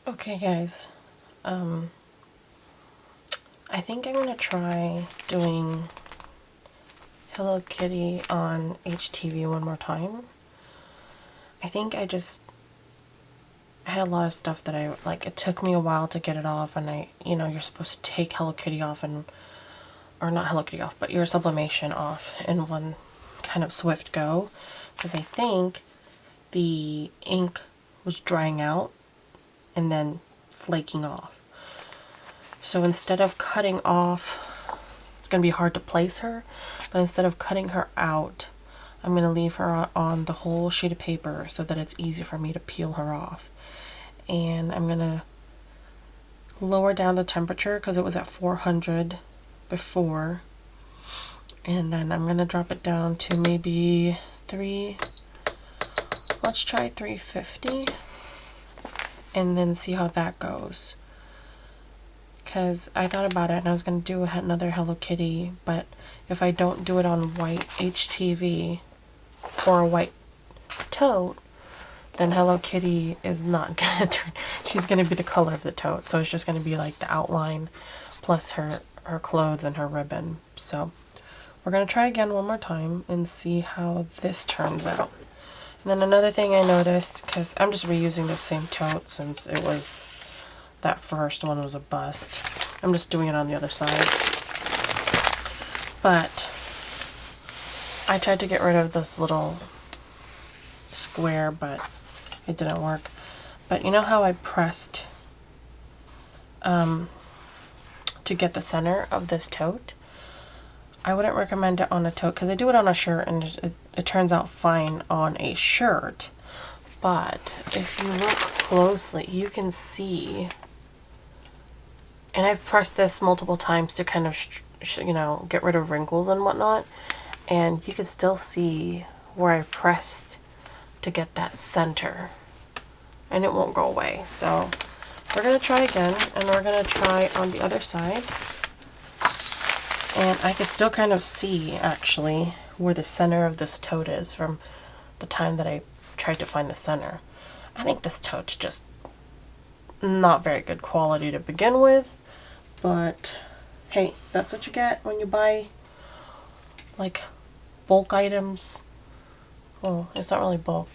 Okay guys, I think I'm gonna try doing Hello Kitty on HTV one more time. I think I had a lot of stuff that it took me a while to get it off, and you're supposed to take Hello Kitty off or not Hello Kitty off, but your sublimation off in one kind of swift go, because I think the ink was drying out and then flaking off. So instead of cutting off, it's going to be hard to place her, but instead of cutting her out, I'm going to leave her on the whole sheet of paper so that it's easy for me to peel her off. And I'm going to lower down the temperature because it was at 400 before. And then I'm going to drop it down to maybe let's try 350 and then see how that goes. Because I thought about it and I was going to do another Hello Kitty, but if I don't do it on white HTV or a white tote, then Hello Kitty is not going to turn, she's going to be the color of the tote, so it's just going to be like the outline plus her clothes and her ribbon. So we're going to try again one more time and see how this turns out. And then another thing I noticed, because I'm just reusing the same tote since it was, that first one was a bust. I'm just doing it on the other side. But I tried to get rid of this little square, but it didn't work. But you know how I pressed to get the center of this tote? I wouldn't recommend it on a tote because I do it on a shirt and it turns out fine on a shirt. But if you look closely, you can see, and I've pressed this multiple times to kind of, get rid of wrinkles and whatnot, and you can still see where I pressed to get that center, and it won't go away. So we're going to try again, and we're going to try on the other side. And I can still kind of see, actually, where the center of this tote is from the time that I tried to find the center. I think this tote's just not very good quality to begin with, but hey, that's what you get when you buy like bulk items. Well, it's not really bulk.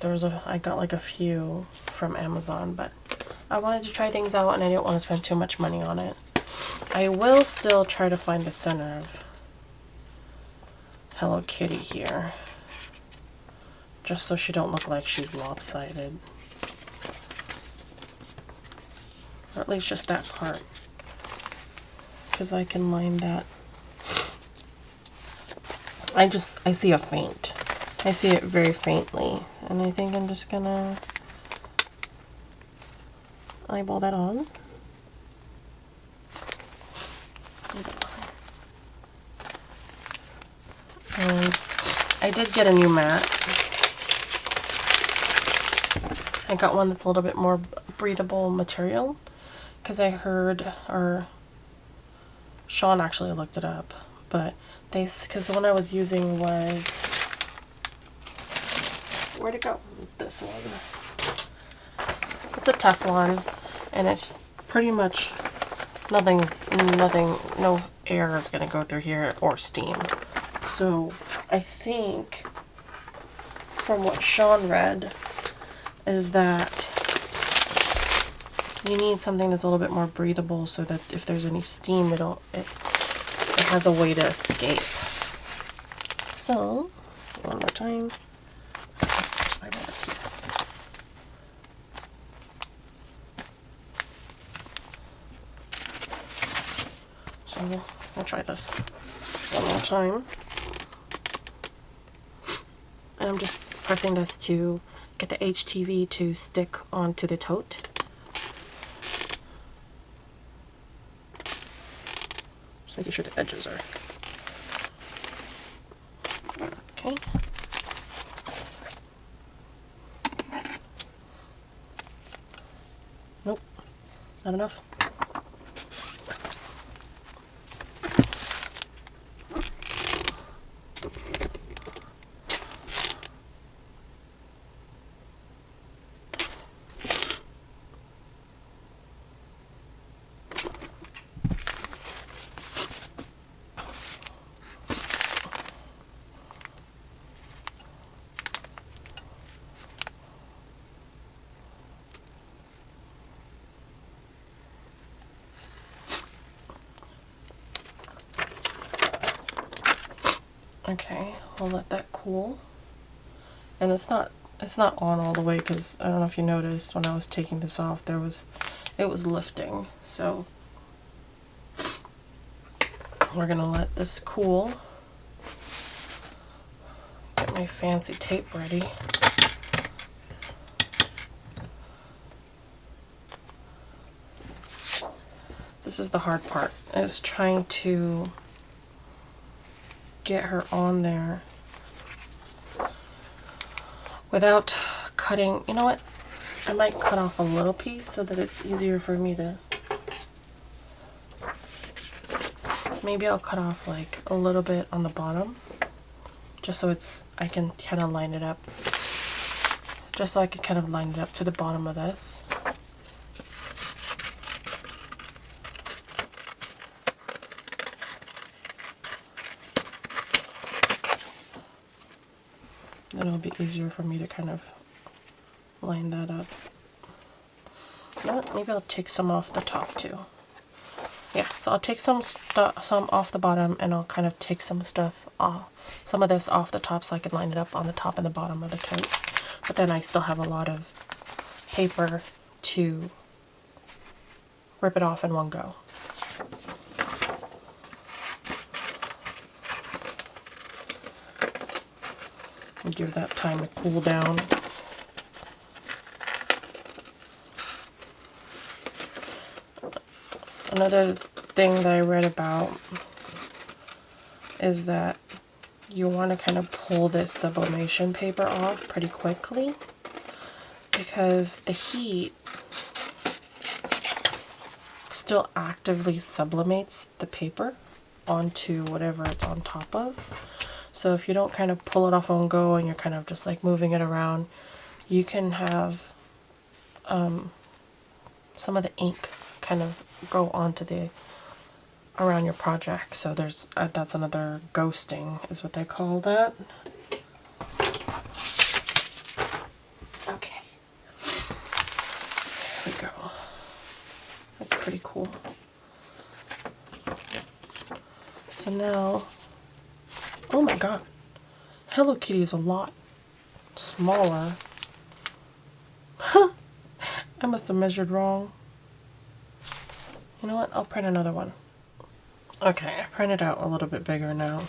I got like a few from Amazon, but I wanted to try things out and I didn't want to spend too much money on it. I will still try to find the center of Hello Kitty here, just so she don't look like she's lopsided. Or at least just that part, because I can line that. I see a faint. I see it very faintly, and I think I'm just gonna eyeball that on. And I did get a new mat. I got one that's a little bit more breathable material, because I heard, or Sean actually looked it up, but because the one I was using was, where'd it go? This one. It's a Teflon, and it's pretty much no air is gonna go through here or steam. So I think from what Sean read is that you need something that's a little bit more breathable so that if there's any steam, it has a way to escape. So, one more time. So, I'll try this one more time. And I'm just pressing this to get the HTV to stick onto the tote. Just making sure the edges are okay. Nope, not enough. Okay, we'll let that cool. And it's not on all the way, because I don't know if you noticed when I was taking this off, it was lifting. So we're gonna let this cool. Get my fancy tape ready. This is the hard part, is trying to get her on there without cutting. You know what? I might cut off a little piece so that it's easier for me to, maybe I'll cut off like a little bit on the bottom, just so I can kind of line it up, just so I can kind of line it up to the bottom of this. Then it'll be easier for me to kind of line that up. You know what? Maybe I'll take some off the top too. Yeah, so I'll take some off the bottom, and I'll kind of take some stuff off, some of this off the top, so I can line it up on the top and the bottom of the tote. But then I still have a lot of paper to rip it off in one go. And give that time to cool down. Another thing that I read about is that you want to kind of pull this sublimation paper off pretty quickly, because the heat still actively sublimates the paper onto whatever it's on top of. So if you don't kind of pull it off on go, and you're kind of just like moving it around, you can have some of the ink kind of go onto around your project. So there's that's another ghosting, is what they call that. Okay, there we go. That's pretty cool. So now, oh my god, Hello Kitty is a lot smaller. I must have measured wrong. You know what? I'll print another one. Okay, I printed out a little bit bigger now.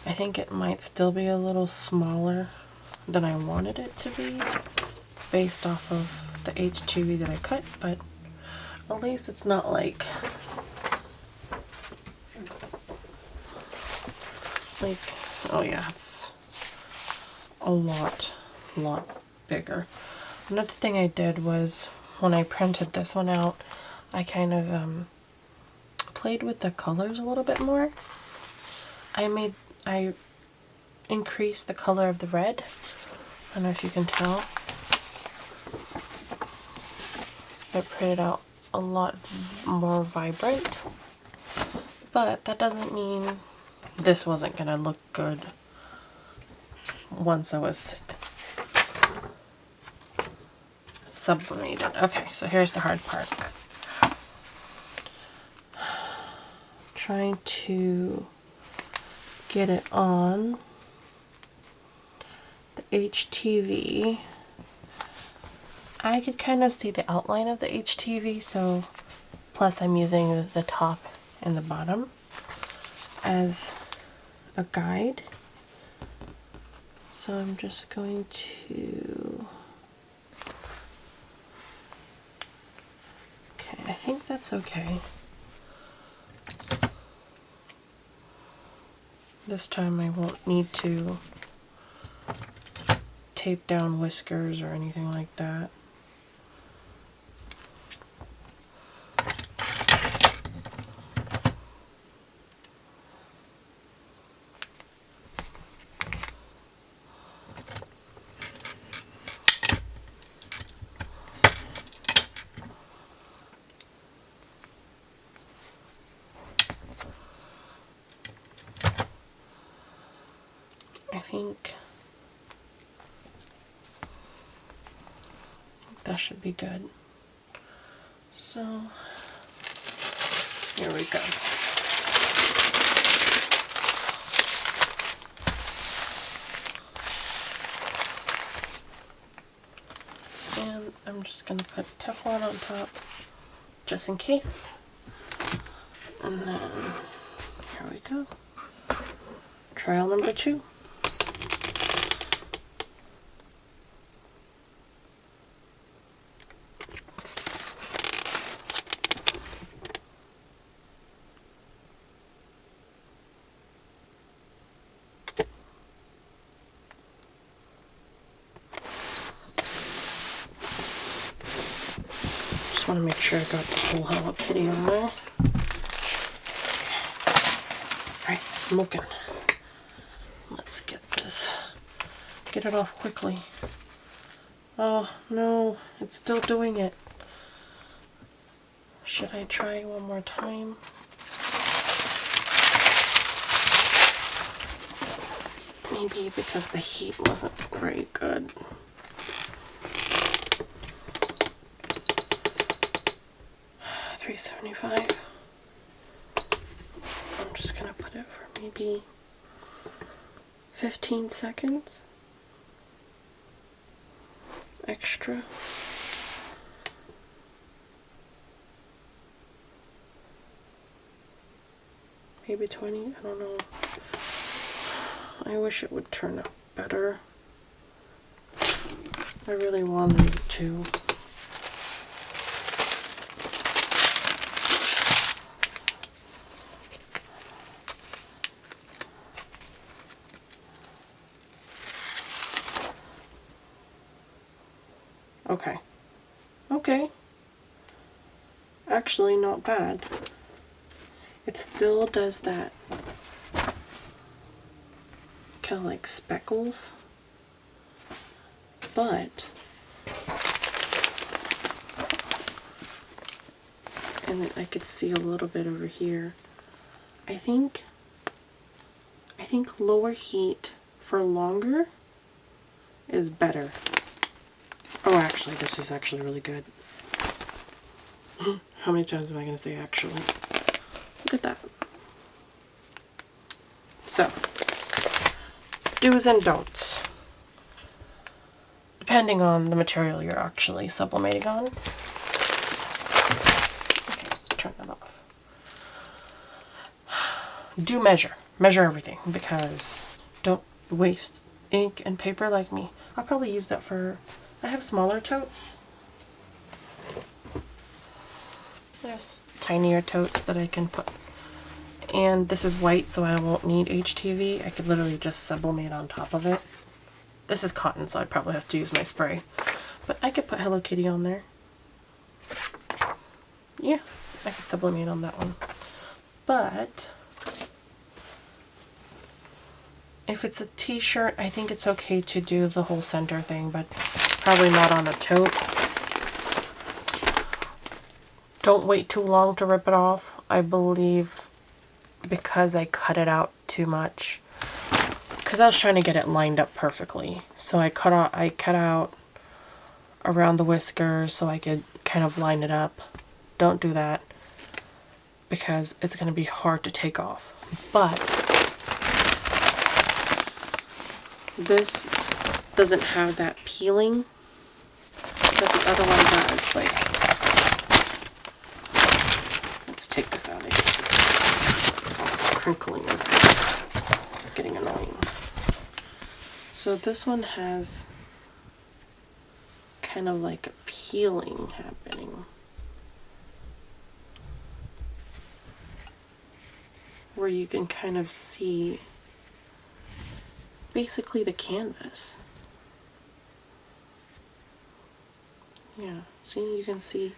I think it might still be a little smaller than I wanted it to be, based off of the HTV that I cut, but at least it's not like oh yeah, it's a lot bigger. Another thing I did was, when I printed this one out, I kind of played with the colors a little bit more. I increased the color of the red. I don't know if you can tell. I printed out a lot more vibrant, but that doesn't mean this wasn't gonna look good once it was sublimated. Okay, so here's the hard part. Trying to get it on the HTV. I could kind of see the outline of the HTV, so plus I'm using the top and the bottom as a guide. So I'm just going to, okay, I think that's okay. This time I won't need to tape down whiskers or anything like that. I think that should be good. So here we go. I'm just going to put Teflon on top just in case. And then here we go. Trial number 2. Just want to make sure I got the whole Hello Kitty on there. Alright, smoking. Let's get this. Get it off quickly. Oh no, it's still doing it. Should I try one more time? Maybe because the heat wasn't very good. $3.75. I'm just gonna put it for maybe 15 seconds extra. Maybe 20, I don't know. I wish it would turn out better. I really wanted it to. Okay. Okay. Actually, not bad. It still does that kind of like speckles, but and I could see a little bit over here. I think lower heat for longer is better. Oh, actually, this is actually really good. How many times am I going to say actually? Look at that. So, do's and don'ts, depending on the material you're actually sublimating on. Okay, turn that off. Do measure. Measure everything, because don't waste ink and paper like me. I'll probably use that for... I have smaller totes. There's tinier totes that I can put. And this is white, so I won't need HTV. I could literally just sublimate on top of it. This is cotton, so I'd probably have to use my spray. But I could put Hello Kitty on there. Yeah, I could sublimate on that one. But if it's a t-shirt, I think it's okay to do the whole center thing, but probably not on a tote. Don't wait too long to rip it off. I believe because I cut it out too much. Because I was trying to get it lined up perfectly. So I cut out around the whiskers so I could kind of line it up. Don't do that, because it's going to be hard to take off. But this doesn't have that peeling that the other one does. Like, let's take this out of here. All this crinkling is getting annoying. So this one has kind of like a peeling happening, where you can kind of see basically the canvas. Yeah, see, you can see.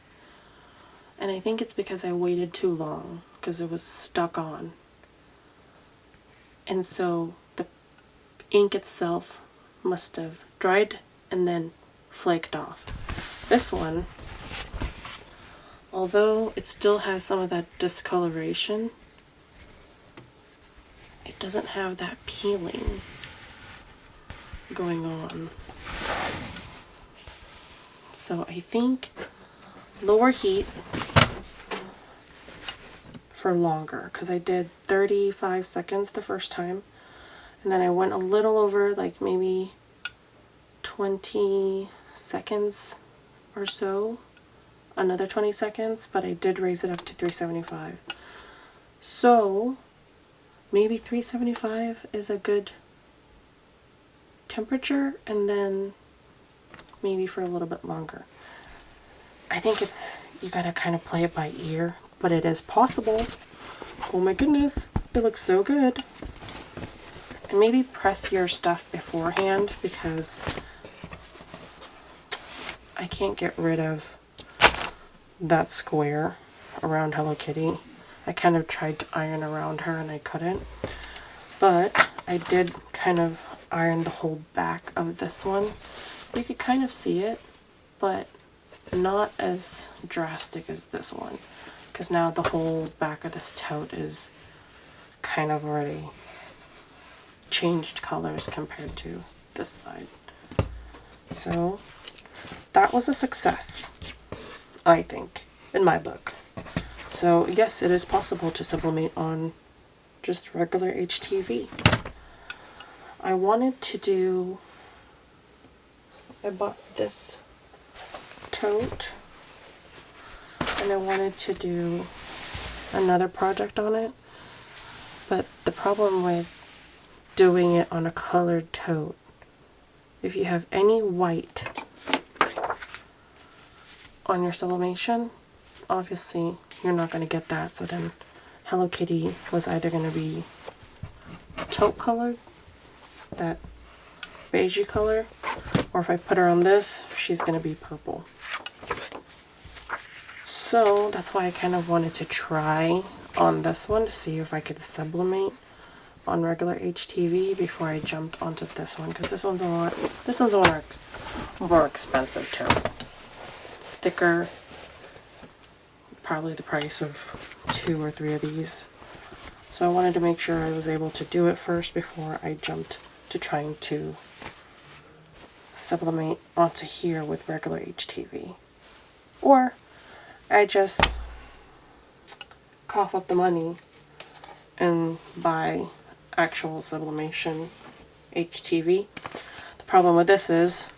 And I think it's because I waited too long, because it was stuck on. And so the ink itself must have dried and then flaked off. This one, although it still has some of that discoloration, it doesn't have that peeling going on. So I think lower heat for longer, because I did 35 seconds the first time, and then I went a little over, like maybe 20 seconds or so, another 20 seconds, but I did raise it up to 375. So maybe 375 is a good temperature, and then maybe for a little bit longer. I think you gotta kind of play it by ear, but it is possible. Oh my goodness, it looks so good. And maybe press your stuff beforehand, because I can't get rid of that square around Hello Kitty. I kind of tried to iron around her and I couldn't. But I did kind of iron the whole back of this one. You could kind of see it, but not as drastic as this one, because now the whole back of this tote is kind of already changed colors compared to this side. So that was a success, I think, in my book. So yes, it is possible to sublimate on just regular HTV. I wanted to do, I bought this tote, and I wanted to do another project on it, but the problem with doing it on a colored tote, if you have any white on your sublimation, obviously you're not going to get that. So then Hello Kitty was either going to be taupe colored, that beigey color, or if I put her on this, she's going to be purple. So that's why I kind of wanted to try on this one to see if I could sublimate on regular HTV before I jumped onto this one, because this one's a more expensive too. It's thicker, probably the price of 2 or 3 of these. So I wanted to make sure I was able to do it first before I jumped to trying to sublimate onto here with regular HTV. Or I just cough up the money and buy actual sublimation HTV. The problem with this is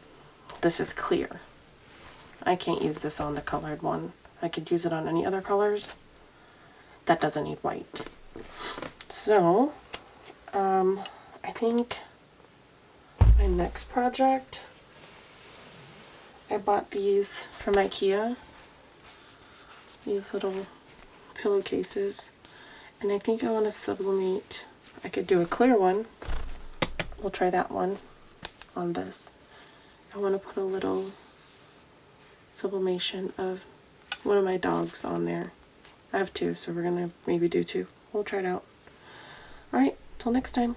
clear. I can't use this on the colored one. I could use it on any other colors. That doesn't need white. So, I think my next project, I bought these from IKEA. These little pillowcases. And I think I want to sublimate. I could do a clear one. We'll try that one on this. I want to put a little sublimation of one of my dogs on there. I have 2, so we're going to maybe do 2. We'll try it out. Alright, till next time.